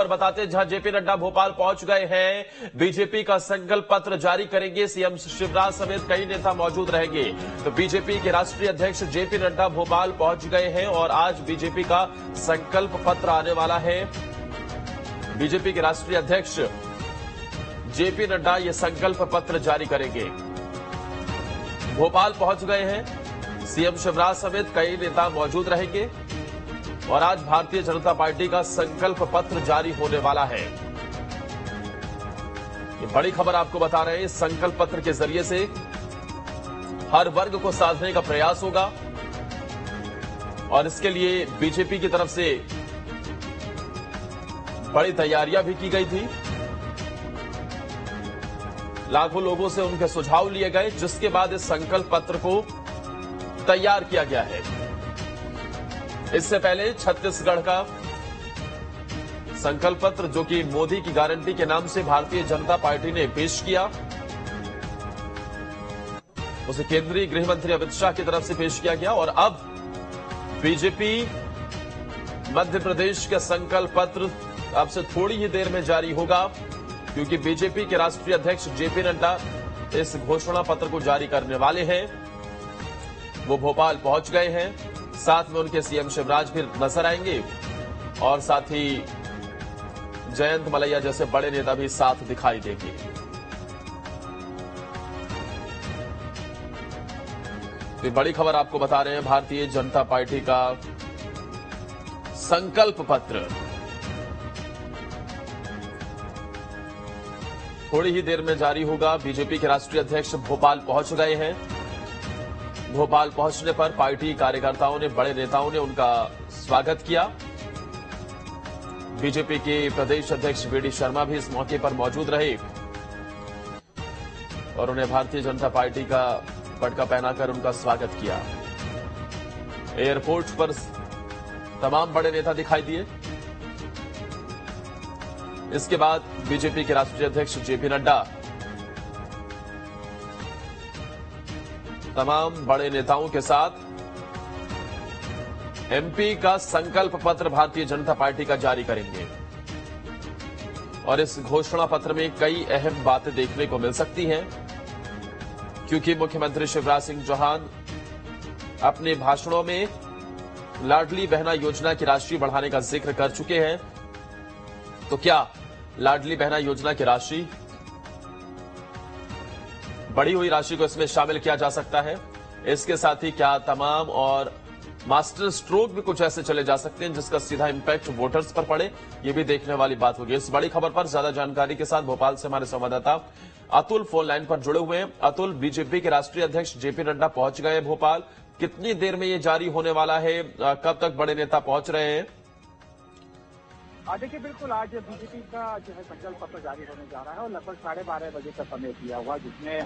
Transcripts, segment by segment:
और बताते हैं जहां जेपी नड्डा भोपाल पहुंच गए हैं, बीजेपी का संकल्प पत्र जारी करेंगे। सीएम शिवराज समेत कई नेता मौजूद रहेंगे। तो बीजेपी के राष्ट्रीय अध्यक्ष जेपी नड्डा भोपाल पहुंच गए हैं और आज बीजेपी का संकल्प पत्र आने वाला है। बीजेपी के राष्ट्रीय अध्यक्ष जेपी नड्डा ये संकल्प पत्र जारी करेंगे। भोपाल पहुंच गए हैं, सीएम शिवराज समेत कई नेता मौजूद रहेंगे और आज भारतीय जनता पार्टी का संकल्प पत्र जारी होने वाला है। ये बड़ी खबर आपको बता रहे हैं। इस संकल्प पत्र के जरिए से हर वर्ग को साधने का प्रयास होगा और इसके लिए बीजेपी की तरफ से बड़ी तैयारियां भी की गई थी। लाखों लोगों से उनके सुझाव लिए गए, जिसके बाद इस संकल्प पत्र को तैयार किया गया है। इससे पहले छत्तीसगढ़ का संकल्प पत्र, जो कि मोदी की गारंटी के नाम से भारतीय जनता पार्टी ने पेश किया, उसे केंद्रीय गृह मंत्री अमित शाह की तरफ से पेश किया गया। और अब बीजेपी मध्य प्रदेश का संकल्प पत्र अब से थोड़ी ही देर में जारी होगा, क्योंकि बीजेपी के राष्ट्रीय अध्यक्ष जेपी नड्डा इस घोषणा पत्र को जारी करने वाले हैं। वो भोपाल पहुंच गए हैं, साथ में उनके सीएम शिवराज भी नजर आएंगे और साथ ही जयंत मलैया जैसे बड़े नेता भी साथ दिखाई देंगे। ये बड़ी खबर आपको बता रहे हैं। भारतीय जनता पार्टी का संकल्प पत्र थोड़ी ही देर में जारी होगा। बीजेपी के राष्ट्रीय अध्यक्ष भोपाल पहुंच गए हैं। भोपाल पहुंचने पर पार्टी कार्यकर्ताओं ने, बड़े नेताओं ने उनका स्वागत किया। बीजेपी के प्रदेश अध्यक्ष वीडी शर्मा भी इस मौके पर मौजूद रहे और उन्हें भारतीय जनता पार्टी का पटका पहनाकर उनका स्वागत किया। एयरपोर्ट पर तमाम बड़े नेता दिखाई दिए। इसके बाद बीजेपी के राष्ट्रीय अध्यक्ष जेपी नड्डा तमाम बड़े नेताओं के साथ एमपी का संकल्प पत्र भारतीय जनता पार्टी का जारी करेंगे और इस घोषणा पत्र में कई अहम बातें देखने को मिल सकती हैं, क्योंकि मुख्यमंत्री शिवराज सिंह चौहान अपने भाषणों में लाडली बहना योजना की राशि बढ़ाने का जिक्र कर चुके हैं। तो क्या लाडली बहना योजना की राशि, बढ़ी हुई राशि को इसमें शामिल किया जा सकता है? इसके साथ ही क्या तमाम और मास्टर स्ट्रोक भी कुछ ऐसे चले जा सकते हैं जिसका सीधा इंपैक्ट वोटर्स पर पड़े? ये भी देखने वाली बात होगी। इस बड़ी खबर पर ज्यादा जानकारी के साथ भोपाल से हमारे संवाददाता अतुल फोन लाइन पर जुड़े हुए हैं। अतुल, बीजेपी के राष्ट्रीय अध्यक्ष जेपी नड्डा पहुंच गए भोपाल, कितनी देर में ये जारी होने वाला है? कब तक बड़े नेता पहुंच रहे हैं? देखिए, बिल्कुल आज बीजेपी का जो है संकल्प पत्र जारी होने जा रहा है और लगभग 12:30 बजे का समय दिया हुआ, जिसमें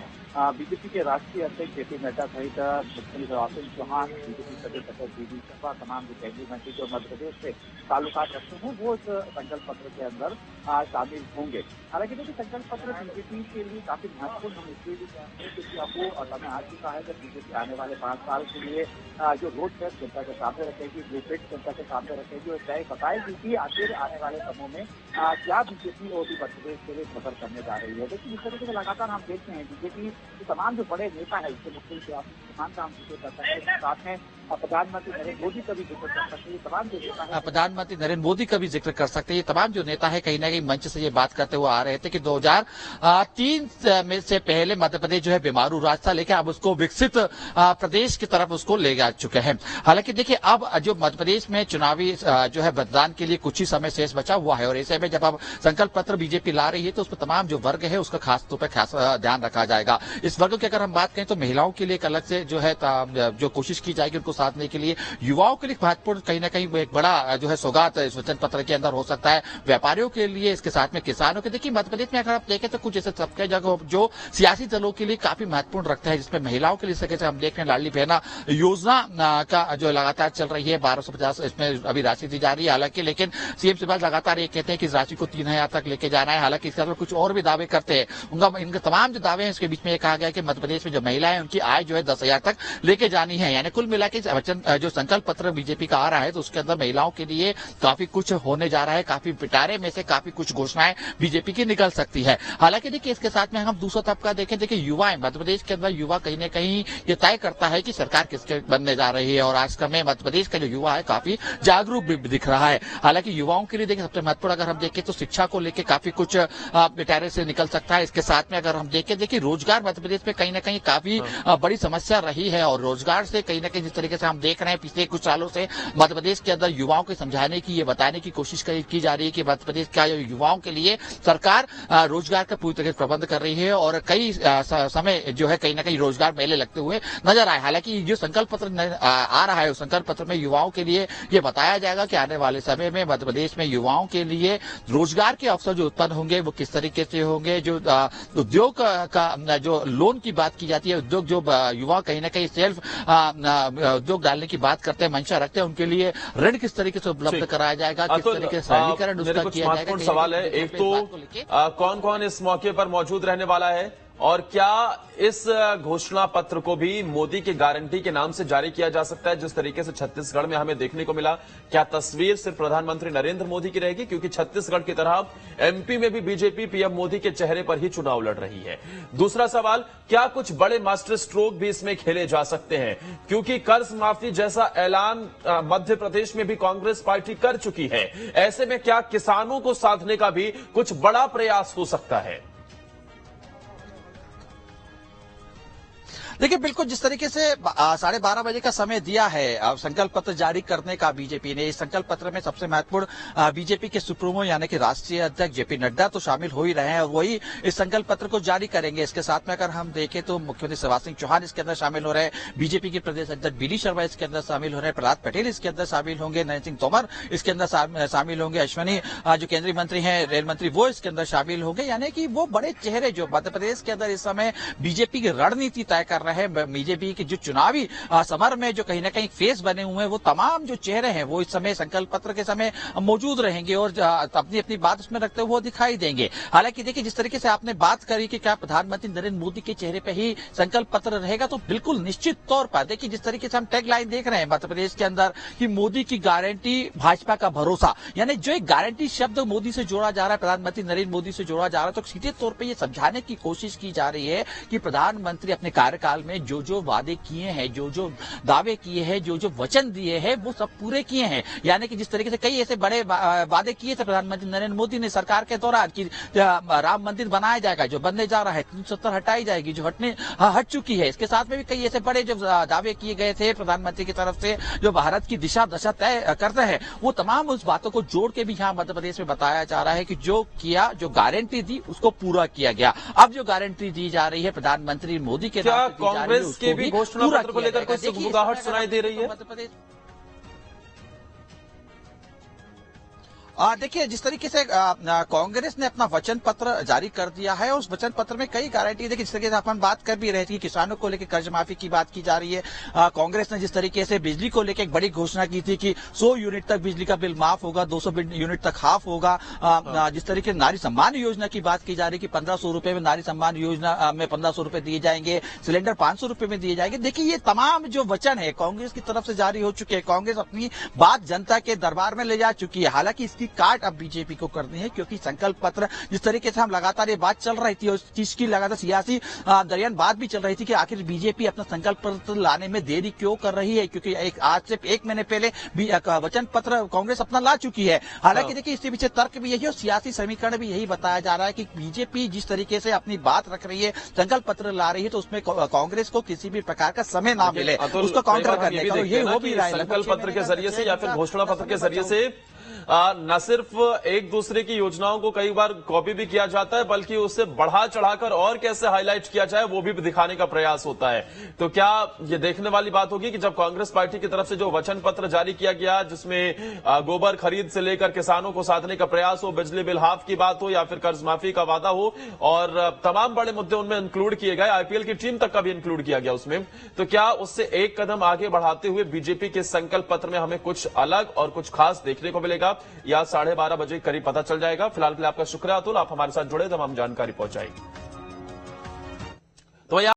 बीजेपी के राष्ट्रीय अध्यक्ष जेपी नड्डा सहित मुख्यमंत्री शिवराज सिंह चौहान, बीजेपी प्रदेश अध्यक्ष वीडी शर्मा, तमाम जो केंद्रीय मंत्री जो मध्य प्रदेश से ताल्लुकात रखते हैं, वो इस संकल्प पत्र के अंदर शामिल होंगे। हालांकि देखिए, संकल्प पत्र बीजेपी के लिए काफी महत्वपूर्ण हम इसलिए भी कहते हैं क्योंकि आपको समय आ चुका है जब बीजेपी आने वाले 5 साल के लिए जो रोड मैप जनता के सामने रखेगी, ब्लूप्रिंट जनता के सामने रखेगी और तय बताएगी कि आखिर आने वाले समय में क्या बीजेपी और भी मध्य प्रदेश के लिए सफर करने जा रही है। लेकिन इस तरीके से लगातार हम देखते हैं बीजेपी के तमाम जो बड़े नेता है, इसके मुख्यमंत्री चौहान का हम जिक्र कर सकते हैं, साथ में प्रधानमंत्री नरेंद्र मोदी का भी जिक्र कर सकते हैं। तमाम जो नेता है, प्रधानमंत्री नरेंद्र मोदी का भी जिक्र कर सकते हैं। ये तमाम जो नेता है कहीं ना कहीं मंच से ये बात करते हुए आ रहे थे कि 2003 में से पहले मध्य प्रदेश जो है बीमारू राज्य था, लेकिन अब उसको विकसित प्रदेश की तरफ उसको ले जा चुके हैं। हालांकि देखिए, अब जो मध्य प्रदेश में चुनावी जो है मतदान के लिए कुछ ही समय शेष बचा हुआ है और ऐसे में जब अब संकल्प पत्र बीजेपी ला रही है तो उसमें तमाम जो वर्ग है उसका खास तौर पर खास ध्यान रखा जाएगा। इस वर्ग की अगर हम बात करें तो महिलाओं के लिए एक अलग से जो है जो कोशिश की जाएगी उनको साधने के लिए, युवाओं के लिए महत्वपूर्ण कहीं ना कहीं एक बड़ा जो है सौगात इस वचन पत्र के अंदर हो सकता है, व्यापारियों के लिए, इसके साथ में किसानों के। देखिए, मध्य प्रदेश में अगर आप देखें तो कुछ ऐसे सबके जगह जो सियासी दलों के लिए काफी महत्वपूर्ण रखते हैं, जिसमें महिलाओं के लिए जैसे हम देख रहे हैं लाडली बहना योजना का जो लगातार चल रही है, 1250 इसमें अभी राशि दी जा रही है। हालांकि लेकिन सीएम शिवराज लगातार ये कहते हैं कि इस राशि को 3000 तक लेके जाना है। हालांकि इसके अलावा कुछ और भी दावे करते हैं। इनके तमाम जो दावे हैं इसके बीच में ये कहा गया है कि मध्य प्रदेश में जो महिलाएं उनकी आय जो है 10,000 तक लेके जानी है। यानी कुल मिला के वचन जो संकल्प पत्र बीजेपी का आ रहा है तो उसके अंदर महिलाओं के लिए काफी कुछ होने जा रहा है, काफी पिटारे में से काफी कुछ घोषणाएं बीजेपी की निकल सकती है। हालांकि देखिए इसके साथ में हम दूसरा तबका देखें, देखिए युवाएं, मध्य प्रदेश के अंदर युवा कहीं न कहीं ये तय करता है कि सरकार किसके बनने जा रही है और आज का में मध्य प्रदेश का जो युवा है काफी जागरूक भी दिख रहा है। हालांकि युवाओं के लिए देखिए सबसे महत्वपूर्ण अगर हम देखें तो शिक्षा को लेकर काफी कुछ पिटारे से निकल सकता है। इसके साथ में अगर हम देखें, देखिए रोजगार मध्य प्रदेश में कहीं ना कहीं काफी बड़ी समस्या रही है और रोजगार से कहीं ना कहीं जिस तरीके से हम देख रहे हैं पिछले कुछ सालों से मध्य प्रदेश के अंदर युवाओं को समझाने की, ये बताने की कोशिश की जा रही है कि मध्य प्रदेश का युवाओं के लिए सरकार रोजगार का पूरी तरह से प्रबंध कर रही है और कई समय जो है कहीं ना कहीं रोजगार मेले लगते हुए नजर आए। हालांकि जो संकल्प पत्र आ रहा है उस संकल्प पत्र में युवाओं के लिए ये बताया जाएगा कि आने वाले समय में मध्य प्रदेश में युवाओं के लिए रोजगार के अवसर जो उत्पन्न होंगे वो किस तरीके से होंगे। जो उद्योग का जो लोन की बात की जाती है, उद्योग जो युवा कहीं ना कहीं सेल्फ उद्योग डालने की बात करते हैं, मंशा रखते हैं, उनके लिए ऋण किस तरीके से उपलब्ध कराया जाएगा, किस तरीके से सरलीकरण उसका किया जाएगा। सवाल है, एक तो कौन कौन इस मौके पर मौजूद रहने वाला है और क्या इस घोषणा पत्र को भी मोदी की गारंटी के नाम से जारी किया जा सकता है जिस तरीके से छत्तीसगढ़ में हमें देखने को मिला? क्या तस्वीर सिर्फ प्रधानमंत्री नरेंद्र मोदी की रहेगी क्योंकि छत्तीसगढ़ की तरह एमपी में भी बीजेपी पीएम मोदी के चेहरे पर ही चुनाव लड़ रही है? दूसरा सवाल, क्या कुछ बड़े मास्टर स्ट्रोक भी इसमें खेले जा सकते हैं क्योंकि कर्ज माफी जैसा ऐलान मध्य प्रदेश में भी कांग्रेस पार्टी कर चुकी है। ऐसे में क्या किसानों को साधने का भी कुछ बड़ा प्रयास हो सकता है? देखिए बिल्कुल जिस तरीके से 12:30 बजे का समय दिया है संकल्प पत्र जारी करने का बीजेपी ने, इस संकल्प पत्र में सबसे महत्वपूर्ण बीजेपी के सुप्रीमो यानी कि राष्ट्रीय अध्यक्ष जेपी नड्डा तो शामिल हो ही रहे हैं और वही इस संकल्प पत्र को जारी करेंगे। इसके साथ में अगर हम देखें तो मुख्यमंत्री शिवराज सिंह चौहान इसके अंदर शामिल हो रहे हैं, बीजेपी के प्रदेश अध्यक्ष बीडी शर्मा इसके अंदर शामिल हो रहे हैं, प्रहलाद पटेल इसके अंदर शामिल होंगे, नरेंद्र सिंह तोमर इसके अंदर शामिल होंगे, अश्विनी जो केंद्रीय मंत्री हैं, रेल मंत्री वो इसके अंदर शामिल होंगे। यानी कि वो बड़े चेहरे जो मध्य प्रदेश के अंदर इस समय बीजेपी की रणनीति तय कर रहे हैं, बीजेपी के जो चुनावी समर में जो कहीं ना कहीं फेस बने हुए हैं वो तमाम जो चेहरे हैं वो इस समय संकल्प पत्र के समय मौजूद रहेंगे और अपनी अपनी बात उसमें रखते हुए दिखाई देंगे। हालांकि देखिए जिस तरीके से आपने बात करी कि क्या प्रधानमंत्री नरेंद्र मोदी के चेहरे पे ही संकल्प पत्र रहेगा, तो बिल्कुल निश्चित तौर पर देखिए जिस तरीके से हम टैग लाइन देख रहे हैं मध्य प्रदेश के अंदर कि मोदी की गारंटी भाजपा का भरोसा, यानी जो एक गारंटी शब्द मोदी से जोड़ा जा रहा है, प्रधानमंत्री नरेंद्र मोदी से जोड़ा जा रहा है, तो सीधे तौर पर यह समझाने की कोशिश की जा रही है कि प्रधानमंत्री अपने कार्यकाल में जो जो वादे किए हैं, जो जो दावे किए हैं, जो जो वचन दिए हैं वो सब पूरे किए हैं। यानी कि जिस तरीके से कई ऐसे बड़े वादे किए थे प्रधानमंत्री नरेंद्र मोदी ने सरकार के दौरान कि राम मंदिर बनाया जाएगा, जो बनने जा रहा है, 370 हटाई जाएगी जो हट चुकी है। इसके साथ में भी कई ऐसे बड़े जो दावे किए गए थे प्रधानमंत्री की तरफ से जो भारत की दिशा दशा तय करते हैं, वो तमाम उस बातों को जोड़ के भी यहाँ मध्य प्रदेश में बताया जा रहा है कि जो किया, जो गारंटी दी उसको पूरा किया गया। अब जो गारंटी दी जा रही है प्रधानमंत्री मोदी के नाम से दी जा रही है उसको भी घोषणा पत्र को लेकर कोई सुगबुगाहट सुनाई दे रही है? देखिए जिस तरीके से कांग्रेस ने अपना वचन पत्र जारी कर दिया है और उस वचन पत्र में कई गारंटी, देखिए जिस तरीके से अपन बात कर भी रहे थे किसानों को लेकर कर्ज माफी की बात की जा रही है। कांग्रेस ने जिस तरीके से बिजली को लेकर एक बड़ी घोषणा की थी कि 100 यूनिट तक बिजली का बिल माफ होगा, 200 यूनिट तक हाफ होगा। जिस तरीके से नारी सम्मान योजना की बात की जा रही है कि 1500 रुपए में नारी सम्मान योजना में 1500 रुपए दिए जाएंगे, सिलेंडर 500 रुपए में दिए जाएंगे। देखिए ये तमाम जो वचन है कांग्रेस की तरफ से जारी हो चुके हैं, कांग्रेस अपनी बात जनता के दरबार में ले जा चुकी है। हालांकि इसकी काट अब बीजेपी को करनी है क्योंकि संकल्प पत्र जिस तरीके से हम लगातार ये बात चल रही थी उस चीज की लगातार सियासी दरमियान बात भी चल रही थी कि आखिर बीजेपी अपना संकल्प पत्र लाने में देरी क्यों कर रही है, क्योंकि आज से 1 महीने पहले वचन पत्र कांग्रेस अपना ला चुकी है। हालांकि देखिए इसके पीछे तर्क भी यही और सियासी समीकरण भी यही बताया जा रहा है कि बीजेपी जिस तरीके से अपनी बात रख रही है, संकल्प पत्र ला रही है, तो उसमें कांग्रेस को किसी भी प्रकार का समय ना मिले उसको काउंटर करने का। ये हो भी रहा है संकल्प पत्र के जरिए से या फिर घोषणा पत्र के जरिए से न सिर्फ एक दूसरे की योजनाओं को कई बार कॉपी भी किया जाता है बल्कि उससे बढ़ा चढ़ाकर और कैसे हाईलाइट किया जाए वो भी दिखाने का प्रयास होता है। तो क्या ये देखने वाली बात होगी कि जब कांग्रेस पार्टी की तरफ से जो वचन पत्र जारी किया गया जिसमें गोबर खरीद से लेकर किसानों को साधने का प्रयास हो, बिजली बिल हाफ की बात हो या फिर कर्ज माफी का वादा हो और तमाम बड़े मुद्दे उनमें इंक्लूड किए गए, आईपीएल की टीम तक का भी इंक्लूड किया गया उसमें, तो क्या उससे एक कदम आगे बढ़ाते हुए बीजेपी के संकल्प पत्र में हमें कुछ अलग और कुछ खास देखने को मिलेगा या 12:30 बजे करीब पता चल जाएगा? फिलहाल के लिए आपका शुक्रिया अतुल, आप हमारे साथ जुड़े तमाम जानकारी पहुंचाएगी।